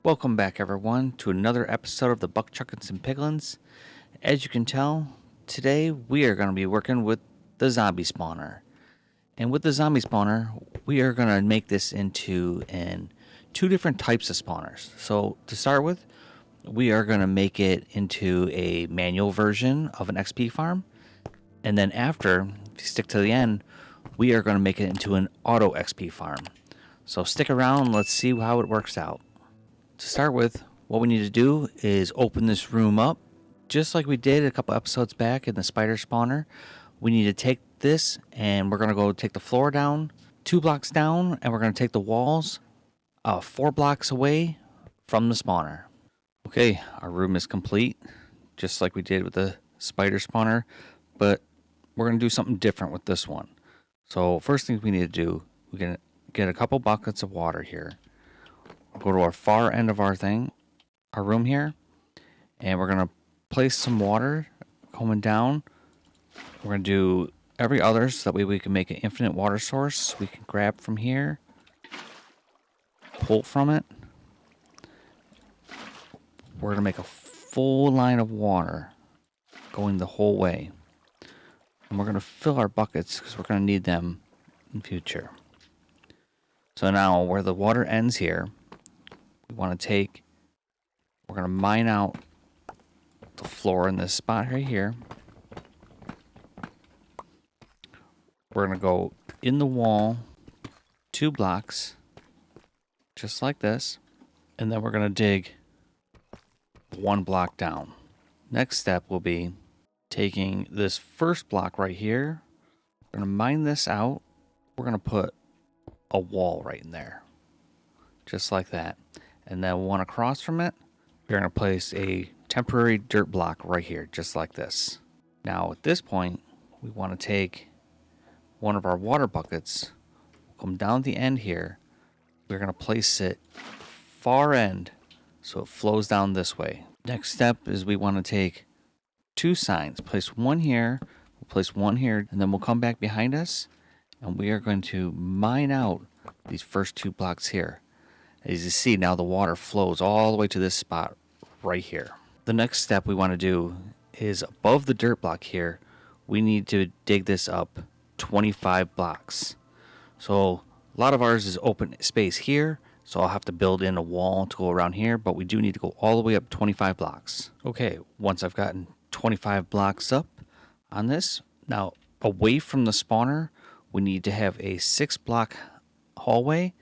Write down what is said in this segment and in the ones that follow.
Welcome back, everyone, to another episode of the Buck-Chuckets and Piglins. As you can tell, today we are going to be working with the zombie spawner. And with the zombie spawner, we are going to make this into two different types of spawners. So to start with, we are going to make it into a manual version of an XP farm. And then after, if you stick to the end, we are going to make it into an auto XP farm. So stick around and let's see how it works out. To start with, what we need to do is open this room up, just like we did a couple episodes back in the spider spawner. We need to take this, and we're going to go take the floor down, 2 blocks down, and we're going to take the walls 4 blocks away from the spawner. Okay, our room is complete, just like we did with the spider spawner, but we're going to do something different with this one. So first thing we need to do, we're going to get a couple buckets of water here. Go to our far end of our room here, and we're going to place some water coming down. We're going to do every other so that way we can make an infinite water source. We can grab from here, pull from it. We're going to make a full line of water going the whole way. And we're going to fill our buckets because we're going to need them in future. So now where the water ends here, we're going to mine out the floor in this spot right here. We're going to go in the wall 2 blocks, just like this, and then we're going to dig 1 block down. Next step will be taking this first block right here. We're going to mine this out. We're going to put a wall right in there, just like that. And then one across from it, we're going to place a temporary dirt block right here, just like this. Now at this point, we want to take one of our water buckets, come down the end here. We're going to place it far end so it flows down this way. Next step is we want to take 2 signs, place one here, we'll place one here, and then we'll come back behind us and we are going to mine out these first 2 blocks here. As you see, now the water flows all the way to this spot right here. The next step we want to do is above the dirt block here, we need to dig this up 25 blocks. So a lot of ours is open space here, so I'll have to build in a wall to go around here, but we do need to go all the way up 25 blocks. Okay, once I've gotten 25 blocks up on this, now away from the spawner, we need to have a 6 block hallway.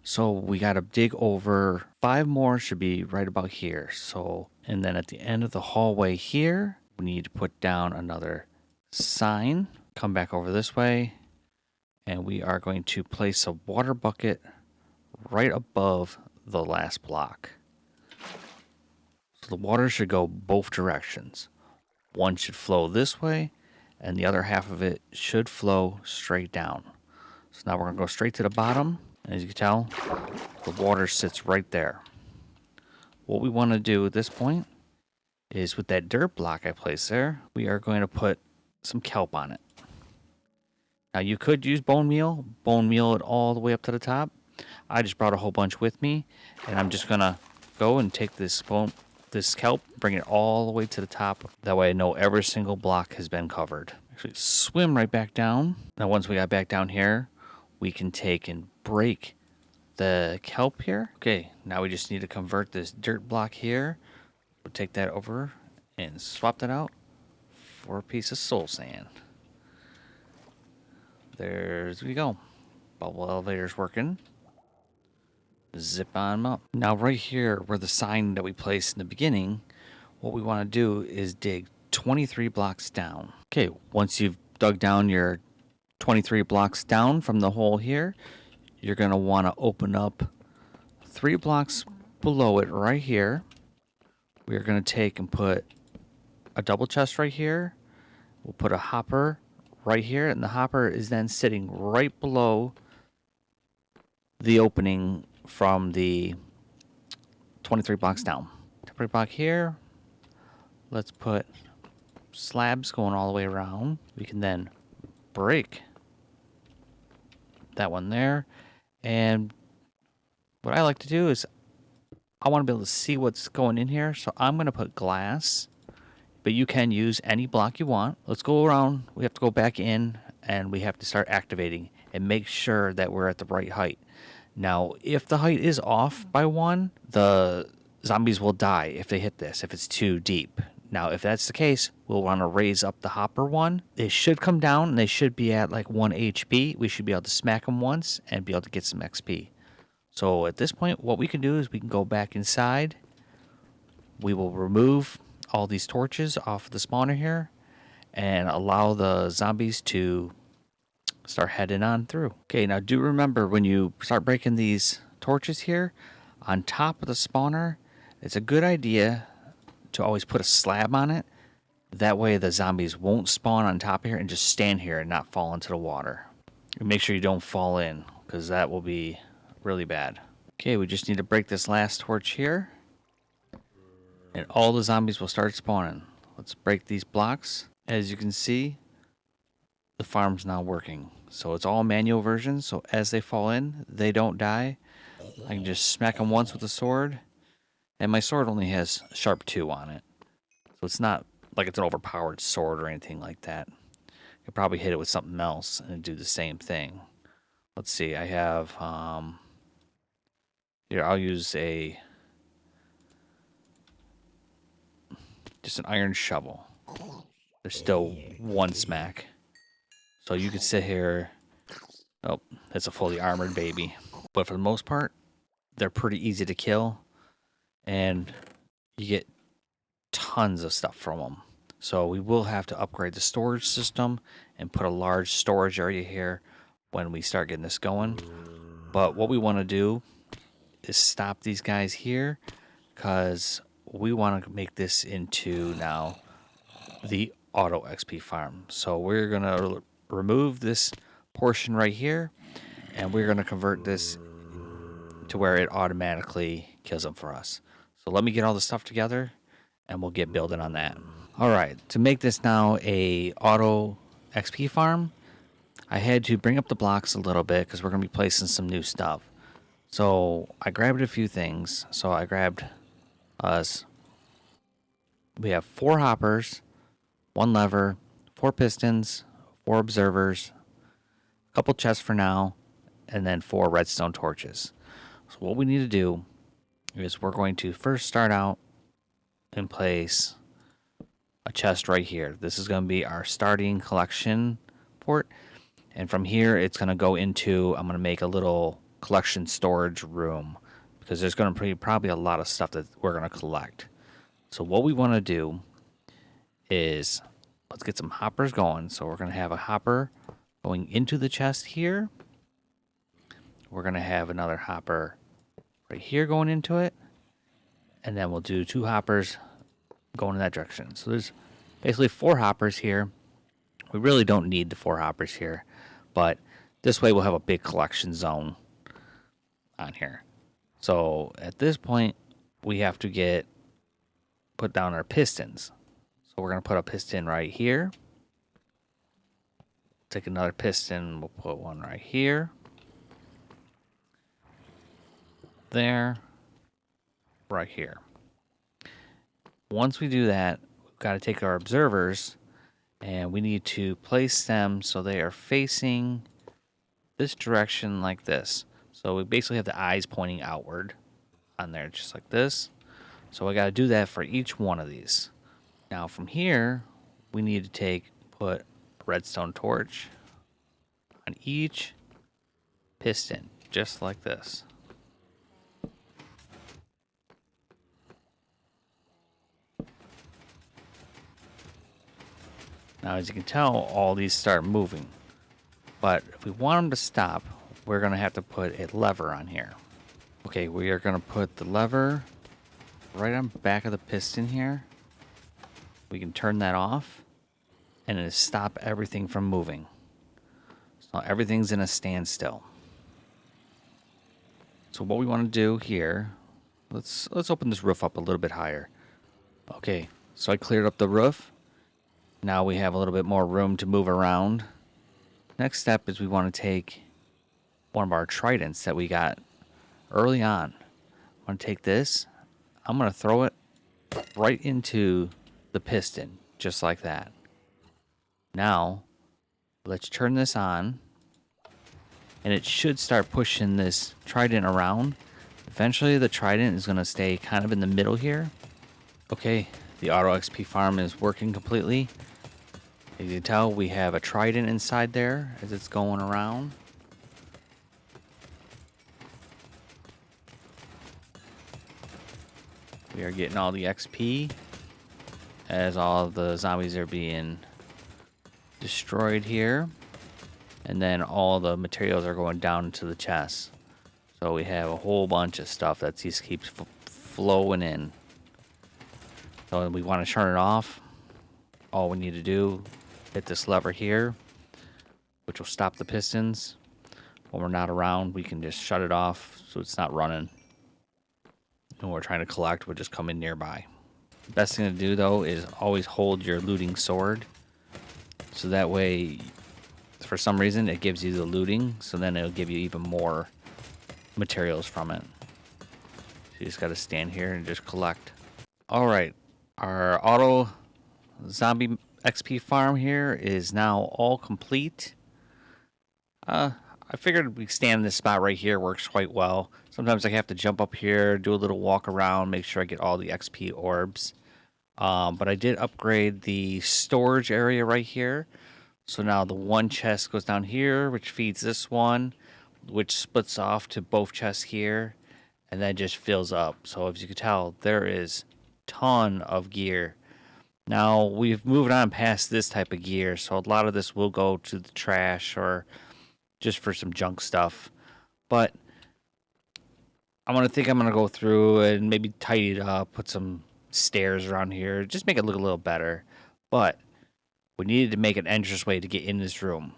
So we got to dig over 5 more, should be right about here. So, and then at the end of the hallway here, we need to put down another sign, come back over this way, and we are going to place a water bucket right above the last block. So the water should go both directions. One should flow this way, and the other half of it should flow straight down. So now we're going to go straight to the bottom. As you can tell, the water sits right there. What we want to do at this point is with that dirt block I placed there, we are going to put some kelp on it. Now you could use bone meal it all the way up to the top. I just brought a whole bunch with me, and I'm just going to go and take this kelp, bring it all the way to the top. That way I know every single block has been covered. Actually, swim right back down. Now once we got back down here, we can take and break the kelp here. Okay, now we just need to convert this dirt block here. We'll take that over and swap that out for a piece of soul sand. There's we go. Bubble elevator's working. Zip on up. Now right here where the sign that we placed in the beginning, what we want to do is dig 23 blocks down. Okay, once you've dug down your 23 blocks down from the hole here, you're going to want to open up 3 blocks below it right here. We're going to take and put a double chest right here. We'll put a hopper right here, and the hopper is then sitting right below the opening from the 23 blocks down. Temporary block here. Let's put slabs going all the way around. We can then break that one there. And what I like to do is I want to be able to see what's going in here, so I'm going to put glass, but you can use any block you want. Let's go around. We have to go back in, and we have to start activating and make sure that we're at the right height. Now, if the height is off by 1, the zombies will die if they hit this, if it's too deep. Now, if that's the case, we'll want to raise up the hopper 1. They should come down, and they should be at like 1 HP. We should be able to smack them once and be able to get some XP. So at this point, what we can do is we can go back inside. We will remove all these torches off the spawner here and allow the zombies to start heading on through. Okay, now do remember when you start breaking these torches here, on top of the spawner, it's a good idea to always put a slab on it. That way the zombies won't spawn on top of here and just stand here and not fall into the water. And make sure you don't fall in, because that will be really bad. Okay, we just need to break this last torch here, and all the zombies will start spawning. Let's break these blocks. As you can see, the farm's now working. So it's all manual version, so as they fall in, they don't die. I can just smack them once with a sword, and my sword only has sharp 2 on it. So it's not like it's an overpowered sword or anything like that. You could probably hit it with something else and do the same thing. Let's see, I have, here, I'll use just an iron shovel. There's still 1 smack. So you could sit here. Oh, that's a fully armored baby. But for the most part, they're pretty easy to kill. And you get tons of stuff from them. So we will have to upgrade the storage system and put a large storage area here when we start getting this going. But what we want to do is stop these guys here, because we want to make this into now the auto XP farm. So we're going to remove this portion right here, and we're going to convert this to where it automatically kills them for us. So let me get all the stuff together, and we'll get building on that. All right, to make this now a auto XP farm, I had to bring up the blocks a little bit because we're going to be placing some new stuff. So I grabbed a few things. So I grabbed us. We have 4 hoppers, 1 lever, 4 pistons, 4 observers, a couple chests for now, and then 4 redstone torches. So what we need to do is we're going to first start out and place a chest right here. This is going to be our starting collection port. And from here, it's going to go into, I'm going to make a little collection storage room, because there's going to be probably a lot of stuff that we're going to collect. So what we want to do is, let's get some hoppers going. So we're going to have a hopper going into the chest here. We're going to have another hopper right here going into it. And then we'll do 2 hoppers going in that direction. So there's basically 4 hoppers here. We really don't need the 4 hoppers here, but this way we'll have a big collection zone on here. So at this point, we have to put down our pistons. So we're going to put a piston right here. Take another piston, we'll put one right here. There. Right here. Once we do that, we've got to take our observers and we need to place them so they are facing this direction like this. So we basically have the eyes pointing outward on there, just like this. So I got to do that for each one of these. Now from here, we need to put a redstone torch on each piston, just like this. Now, as you can tell, all these start moving. But if we want them to stop, we're going to have to put a lever on here. Okay, we are going to put the lever right on the back of the piston here. We can turn that off, and it'll stop everything from moving. So everything's in a standstill. So what we want to do here, let's open this roof up a little bit higher. Okay, so I cleared up the roof. Now we have a little bit more room to move around. Next step is we want to take one of our tridents that we got early on. I want to take this, I'm going to throw it right into the piston, just like that. Now, let's turn this on, and it should start pushing this trident around. Eventually, the trident is going to stay kind of in the middle here. Okay, the auto XP farm is working completely. As you can tell, we have a trident inside there as it's going around. We are getting all the XP as all the zombies are being destroyed here. And then all the materials are going down into the chest. So we have a whole bunch of stuff that just keeps flowing in. So we want to turn it off. All we need to do, hit this lever here, which will stop the pistons. When we're not around, we can just shut it off so it's not running. When we're trying to collect, we'll just come in nearby. The best thing to do, though, is always hold your looting sword. So that way, for some reason, it gives you the looting. So then it'll give you even more materials from it. So you just got to stand here and just collect. All right. Our auto zombie XP farm here is now all complete. I figured we stand in this spot right here works quite well. Sometimes I have to jump up here, do a little walk around, make sure I get all the XP orbs. But I did upgrade the storage area right here. So now the one chest goes down here, which feeds this one, which splits off to both chests here, and then just fills up. So as you can tell, there is a ton of gear. Now we've moved on past this type of gear, so a lot of this will go to the trash or just for some junk stuff. But I'm going to go through and maybe tidy it up, put some stairs around here, just make it look a little better. But we needed to make an entranceway to get in this room.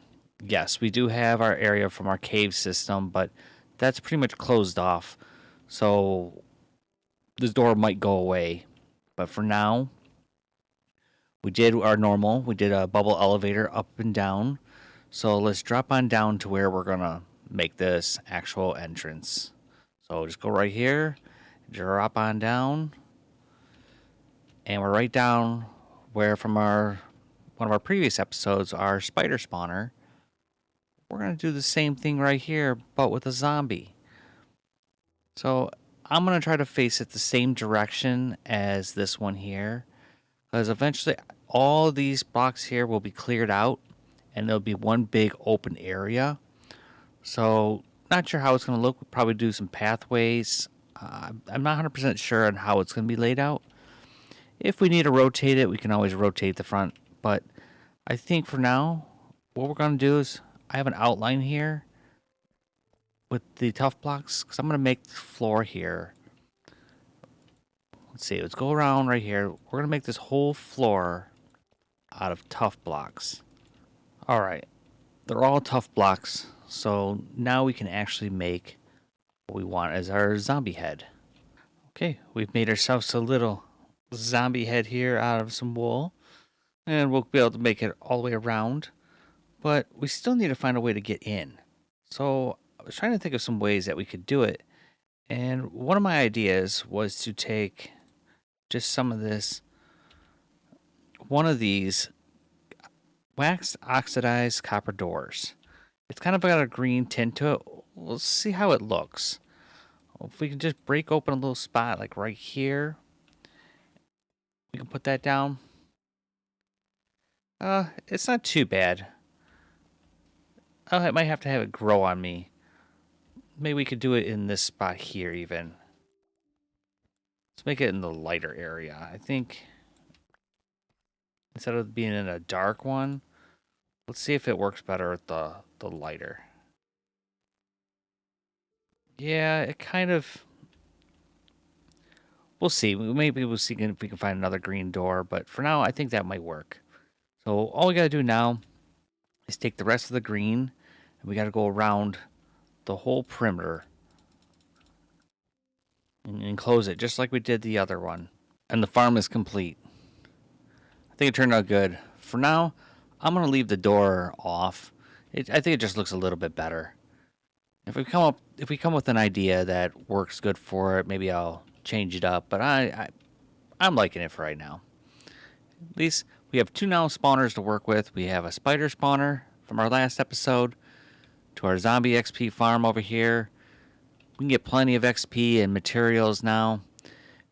Yes, we do have our area from our cave system, but that's pretty much closed off. So this door might go away. But for now, we did our normal. We did a bubble elevator up and down. So let's drop on down to where we're going to make this actual entrance. So just go right here, drop on down. And we're right down where from one of our previous episodes, our spider spawner. We're going to do the same thing right here, but with a zombie. So I'm going to try to face it the same direction as this one here. Because eventually all of these blocks here will be cleared out. And there'll be one big open area. So not sure how it's going to look. We'll probably do some pathways. I'm not 100% sure on how it's going to be laid out. If we need to rotate it, we can always rotate the front. But I think for now, what we're going to do is I have an outline here with the tough blocks. Because I'm going to make the floor here. Let's see. Let's go around right here. We're going to make this whole floor out of tough blocks. All right. They're all tough blocks. So now we can actually make what we want as our zombie head. Okay. We've made ourselves a little zombie head here out of some wool, and we'll be able to make it all the way around, but we still need to find a way to get in. So I was trying to think of some ways that we could do it, and one of my ideas was to take just some of this, one of these waxed oxidized copper doors. It's kind of got a green tint to it. We'll see how it looks. If we can just break open a little spot like right here, we can put that down. It's not too bad. Oh, I might have to have it grow on me. Maybe we could do it in this spot here even. Let's make it in the lighter area. I think instead of being in a dark one, let's see if it works better with the lighter. Yeah, it kind of... We'll see. Maybe we'll see if we can find another green door, but for now, I think that might work. So all we got to do now is take the rest of the green, and we got to go around the whole perimeter and enclose it, just like we did the other one. And the farm is complete. I think it turned out good. For now, I'm going to leave the door off. I think it just looks a little bit better. If we come with an idea that works good for it, maybe I'll change it up, but I'm liking it for right now. At least we have 2 now spawners to work with. We have a spider spawner from our last episode to our zombie XP farm over here. We can get plenty of XP and materials now.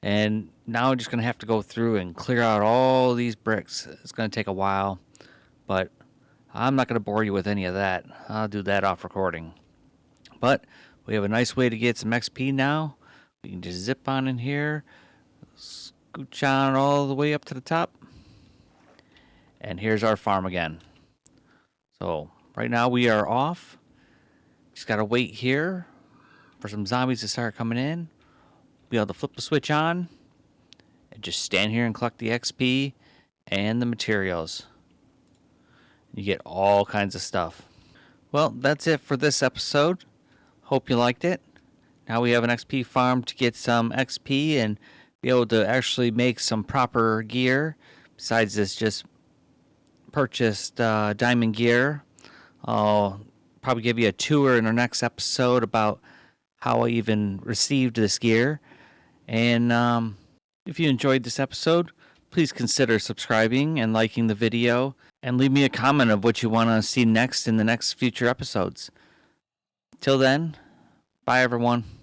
And now I'm just going to have to go through and clear out all these bricks. It's going to take a while, but I'm not going to bore you with any of that. I'll do that off recording. But we have a nice way to get some XP now. We can just zip on in here, scooch on all the way up to the top. And here's our farm again. So right now we are off. Just got to wait here for some zombies to start coming in. Be able to flip the switch on and just stand here and collect the XP and the materials. You get all kinds of stuff. Well, that's it for this episode. Hope you liked it. Now we have an XP farm to get some XP and be able to actually make some proper gear besides this just purchased diamond gear. I'll probably give you a tour in our next episode about how I even received this gear. And if you enjoyed this episode, please consider subscribing and liking the video, and leave me a comment of what you want to see next in the next future episodes. Till then, bye everyone.